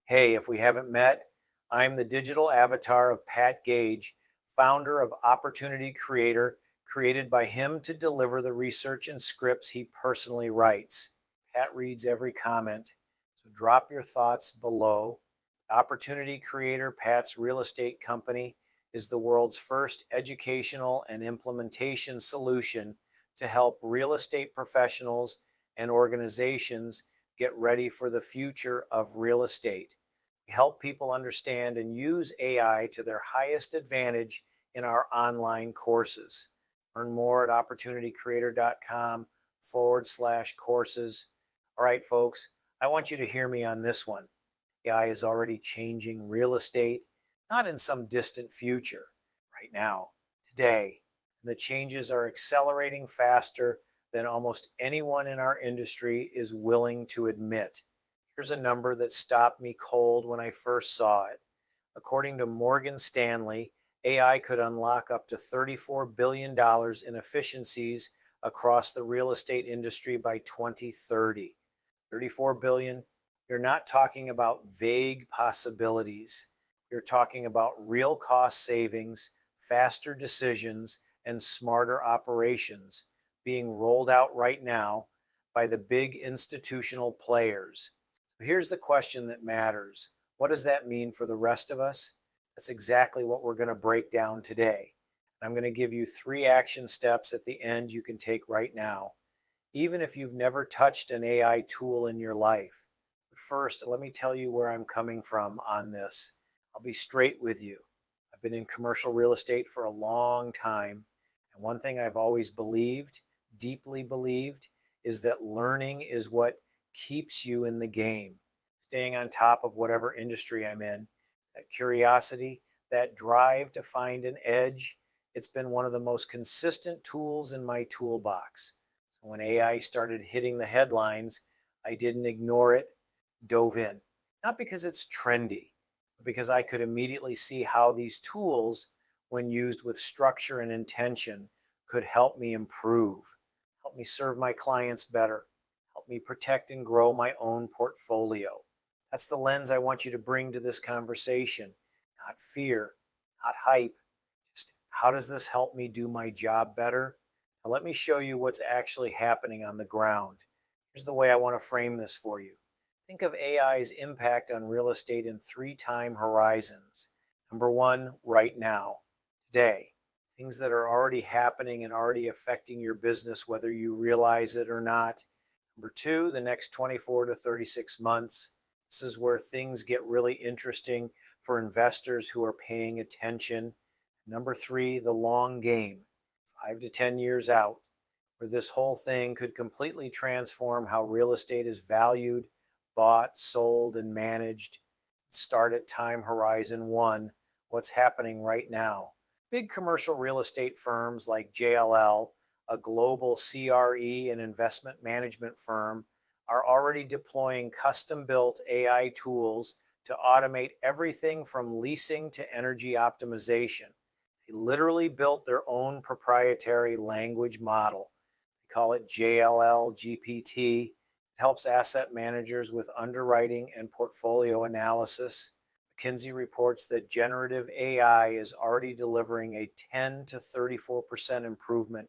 Hey, if we haven't met, I'm the digital avatar of Pat Gage, founder of Opportunity Creator, created by him to deliver the research and scripts he personally writes. Pat reads every comment, so drop your thoughts below. Opportunity Creator, Pat's real estate company, is the world's first educational and implementation solution to help real estate professionals and organizations get ready for the future of real estate. We help people understand and use AI to their highest advantage in our online courses. Learn more at opportunitycreator.com/courses. All right, folks, I want you to hear me on this one. AI is already changing real estate, not in some distant future, right now, today. And the changes are accelerating faster than almost anyone in our industry is willing to admit. Here's a number that stopped me cold when I first saw it. According to Morgan Stanley, AI could unlock up to $34 billion in efficiencies across the real estate industry by 2030. 34 billion. You're not talking about vague possibilities. You're talking about real cost savings, faster decisions, and smarter operations being rolled out right now by the big institutional players. Here's the question that matters. What does that mean for the rest of us? That's exactly what we're going to break down today. I'm going to give you 3 action steps at the end you can take right now, even if you've never touched an AI tool in your life. But first, let me tell you where I'm coming from on this. I'll be straight with you. I've been in commercial real estate for a long time, and one thing I've always believed, deeply believed, is that learning is what keeps you in the game, staying on top of whatever industry I'm in. That curiosity, that drive to find an edge, it's been one of the most consistent tools in my toolbox. So when AI started hitting the headlines, I didn't ignore it, dove in. Not because it's trendy, but because I could immediately see how these tools, when used with structure and intention, could help me improve, help me serve my clients better, help me protect and grow my own portfolio. That's the lens I want you to bring to this conversation. Not fear, not hype. Just how does this help me do my job better? Now let me show you what's actually happening on the ground. Here's the way I want to frame this for you. Think of AI's impact on real estate in 3 time horizons. Number 1, right now, today. Things that are already happening and already affecting your business, whether you realize it or not. Number 2, the next 24 to 36 months. This is where things get really interesting for investors who are paying attention. Number 3, the long game, 5 to 10 years out, where this whole thing could completely transform how real estate is valued, bought, sold, and managed. Start at time horizon 1, what's happening right now. Big commercial real estate firms like JLL, a global CRE and investment management firm, are already deploying custom-built AI tools to automate everything from leasing to energy optimization. They literally built their own proprietary language model. They call it JLL GPT. It helps asset managers with underwriting and portfolio analysis. McKinsey reports that generative AI is already delivering a 10 to 34% improvement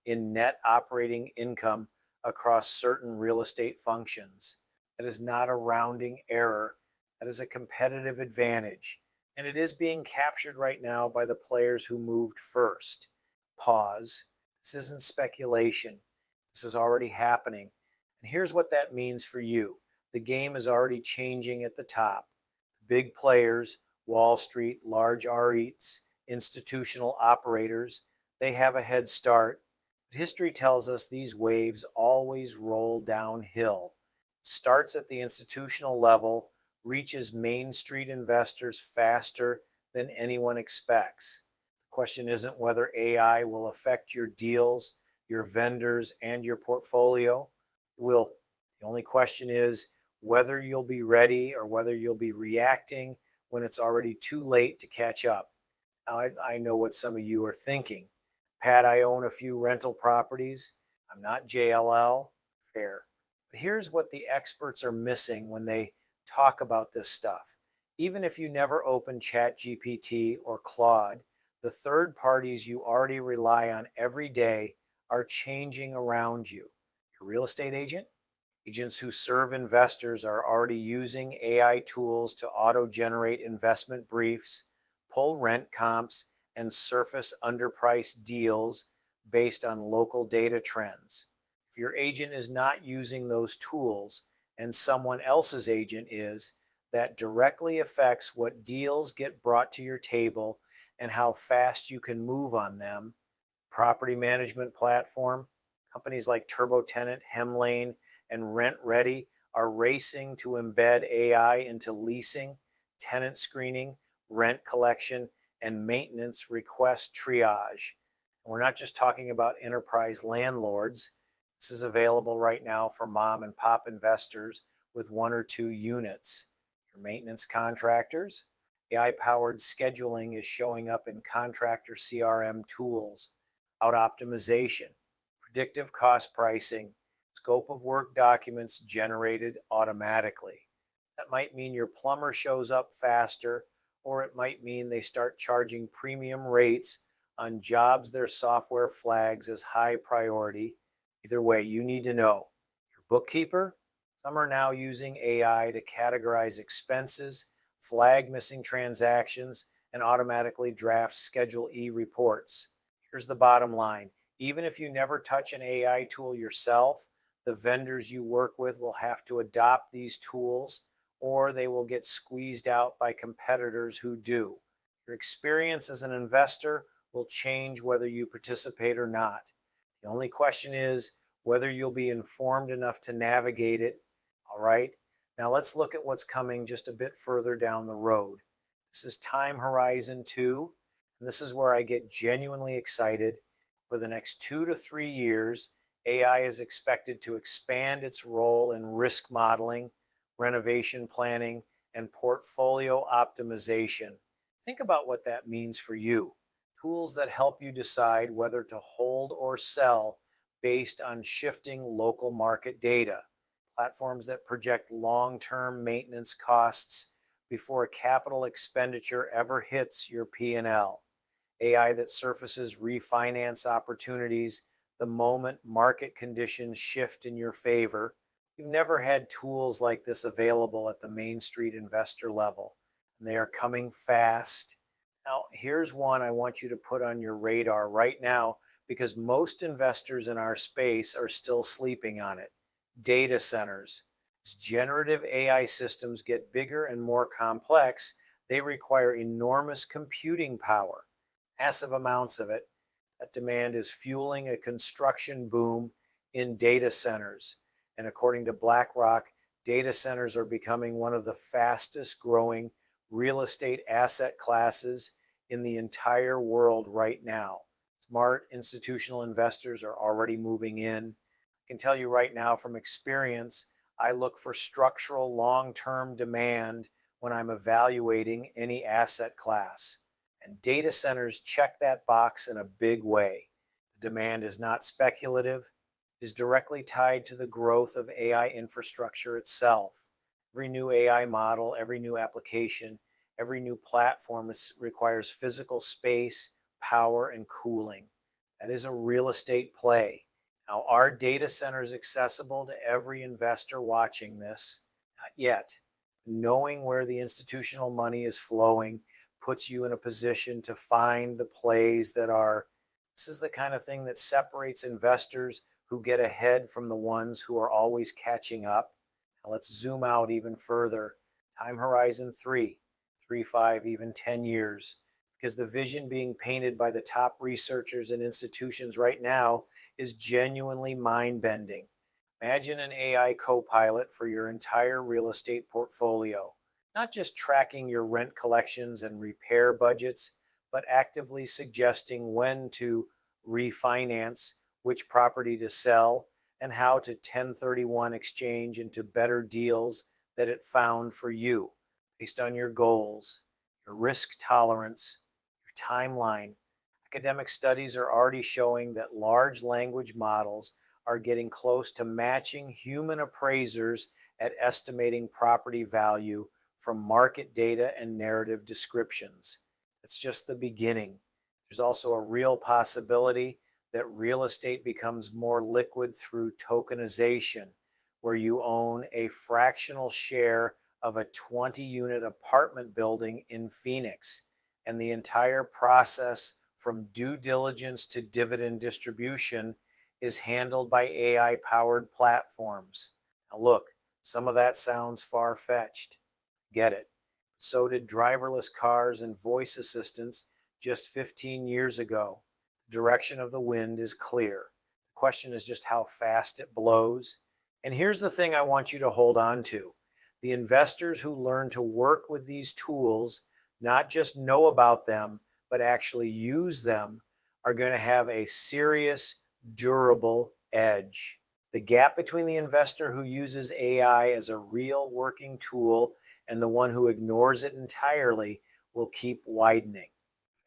in net operating income across certain real estate functions. That is not a rounding error. That is a competitive advantage. And it is being captured right now by the players who moved first. Pause. This isn't speculation. This is already happening. And here's what that means for you. The game is already changing at the top. The big players, Wall Street, large REITs, institutional operators, they have a head start. History tells us these waves always roll downhill. It starts at the institutional level, reaches Main Street investors faster than anyone expects. The question isn't whether AI will affect your deals, your vendors, and your portfolio. It will. The only question is whether you'll be ready or whether you'll be reacting when it's already too late to catch up. Now, I know what some of you are thinking. Pat, I own a few rental properties. I'm not JLL. Fair. But here's what the experts are missing when they talk about this stuff. Even if you never open ChatGPT or Claude, the third parties you already rely on every day are changing around you. Your real estate agent? Agents who serve investors are already using AI tools to auto generate investment briefs, pull rent comps, and surface underpriced deals based on local data trends. If your agent is not using those tools and someone else's agent is, that directly affects what deals get brought to your table and how fast you can move on them. Property management platform, companies like TurboTenant, Hemlane, and Rent Ready are racing to embed AI into leasing, tenant screening, rent collection, and maintenance request triage. And we're not just talking about enterprise landlords. This is available right now for mom and pop investors with 1 or 2 units. Your maintenance contractors, AI-powered scheduling is showing up in contractor CRM tools, out optimization, predictive cost pricing, scope of work documents generated automatically. That might mean your plumber shows up faster, or it might mean they start charging premium rates on jobs their software flags as high priority. Either way, you need to know. Your bookkeeper? Some are now using AI to categorize expenses, flag missing transactions, and automatically draft Schedule E reports. Here's the bottom line. Even if you never touch an AI tool yourself, the vendors you work with will have to adopt these tools, or they will get squeezed out by competitors who do. Your experience as an investor will change whether you participate or not. The only question is whether you'll be informed enough to navigate it. All right, now let's look at what's coming just a bit further down the road. This is time horizon 2, and this is where I get genuinely excited. For the next 2 to 3 years, AI is expected to expand its role in risk modeling, renovation planning, and portfolio optimization. Think about what that means for you. Tools that help you decide whether to hold or sell based on shifting local market data. Platforms that project long-term maintenance costs before a capital expenditure ever hits your P&L. AI that surfaces refinance opportunities the moment market conditions shift in your favor. You've never had tools like this available at the Main Street investor level, and they are coming fast. Now, here's one I want you to put on your radar right now because most investors in our space are still sleeping on it. Data centers. As generative AI systems get bigger and more complex, they require enormous computing power, massive amounts of it. That demand is fueling a construction boom in data centers. And according to BlackRock, data centers are becoming one of the fastest growing real estate asset classes in the entire world right now. Smart institutional investors are already moving in. I can tell you right now from experience, I look for structural long-term demand when I'm evaluating any asset class. And data centers check that box in a big way. The demand is not speculative, it is directly tied to the growth of AI infrastructure itself. Every new AI model, every new application, every new platform requires physical space, power, and cooling. That is a real estate play. Now, are data centers accessible to every investor watching this? Not yet. Knowing where the institutional money is flowing puts you in a position to find the plays that are. This is the kind of thing that separates investors who get ahead from the ones who are always catching up. Now let's zoom out even further. Time horizon 3, 5, even 10 years. Because the vision being painted by the top researchers and institutions right now is genuinely mind-bending. Imagine an AI co-pilot for your entire real estate portfolio, not just tracking your rent collections and repair budgets, but actively suggesting when to refinance, which property to sell, and how to 1031 exchange into better deals that it found for you based on your goals, your risk tolerance, your timeline. Academic studies are already showing that large language models are getting close to matching human appraisers at estimating property value from market data and narrative descriptions. It's just the beginning. There's also a real possibility that real estate becomes more liquid through tokenization, where you own a fractional share of a 20-unit apartment building in Phoenix, and the entire process from due diligence to dividend distribution is handled by AI-powered platforms. Now look, some of that sounds far-fetched. Get it. So did driverless cars and voice assistants just 15 years ago. The direction of the wind is clear. The question is just how fast it blows. And here's the thing I want you to hold on to. The investors who learn to work with these tools, not just know about them, but actually use them, are going to have a serious, durable edge. The gap between the investor who uses AI as a real working tool and the one who ignores it entirely will keep widening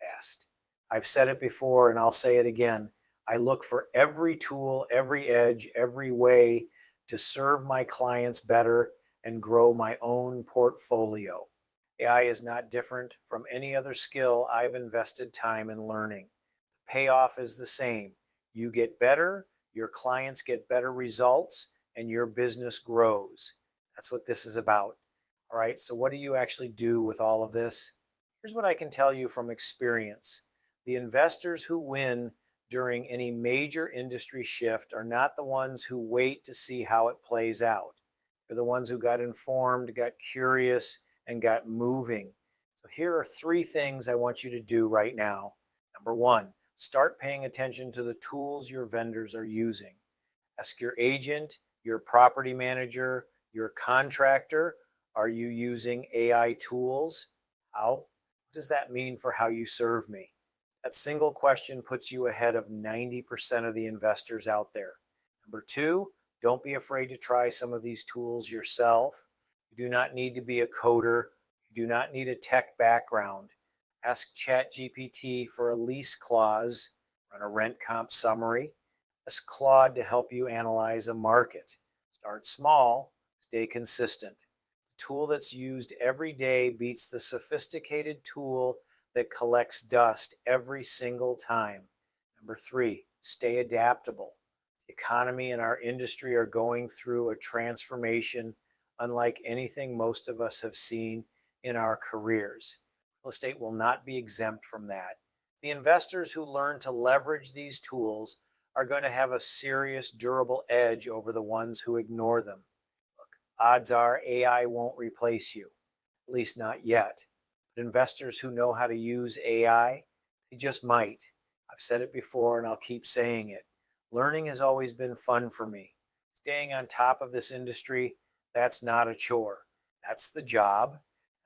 fast. I've said it before and I'll say it again. I look for every tool, every edge, every way to serve my clients better and grow my own portfolio. AI is not different from any other skill I've invested time in learning. The payoff is the same. You get better, your clients get better results, and your business grows. That's what this is about. All right, so what do you actually do with all of this? Here's what I can tell you from experience. The investors who win during any major industry shift are not the ones who wait to see how it plays out. They're the ones who got informed, got curious, and got moving. So here are 3 things I want you to do right now. Number 1, start paying attention to the tools your vendors are using. Ask your agent, your property manager, your contractor, are you using AI tools? How? What does that mean for how you serve me? That single question puts you ahead of 90% of the investors out there. Number 2, don't be afraid to try some of these tools yourself. You do not need to be a coder. You do not need a tech background. Ask ChatGPT for a lease clause, run a rent comp summary. Ask Claude to help you analyze a market. Start small, stay consistent. The tool that's used every day beats the sophisticated tool that collects dust every single time. Number 3, stay adaptable. The economy and our industry are going through a transformation unlike anything most of us have seen in our careers. Real estate will not be exempt from that. The investors who learn to leverage these tools are going to have a serious, durable edge over the ones who ignore them. Look, odds are AI won't replace you, at least not yet. But investors who know how to use AI, they just might. I've said it before and I'll keep saying it. Learning has always been fun for me. Staying on top of this industry, that's not a chore. That's the job.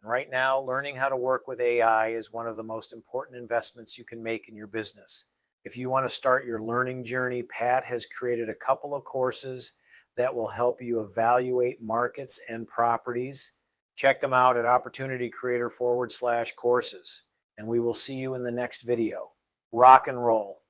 And right now, learning how to work with AI is one of the most important investments you can make in your business. If you want to start your learning journey, Pat has created a couple of courses that will help you evaluate markets and properties. Check them out at opportunitycreator.com/courses. And we will see you in the next video. Rock and roll.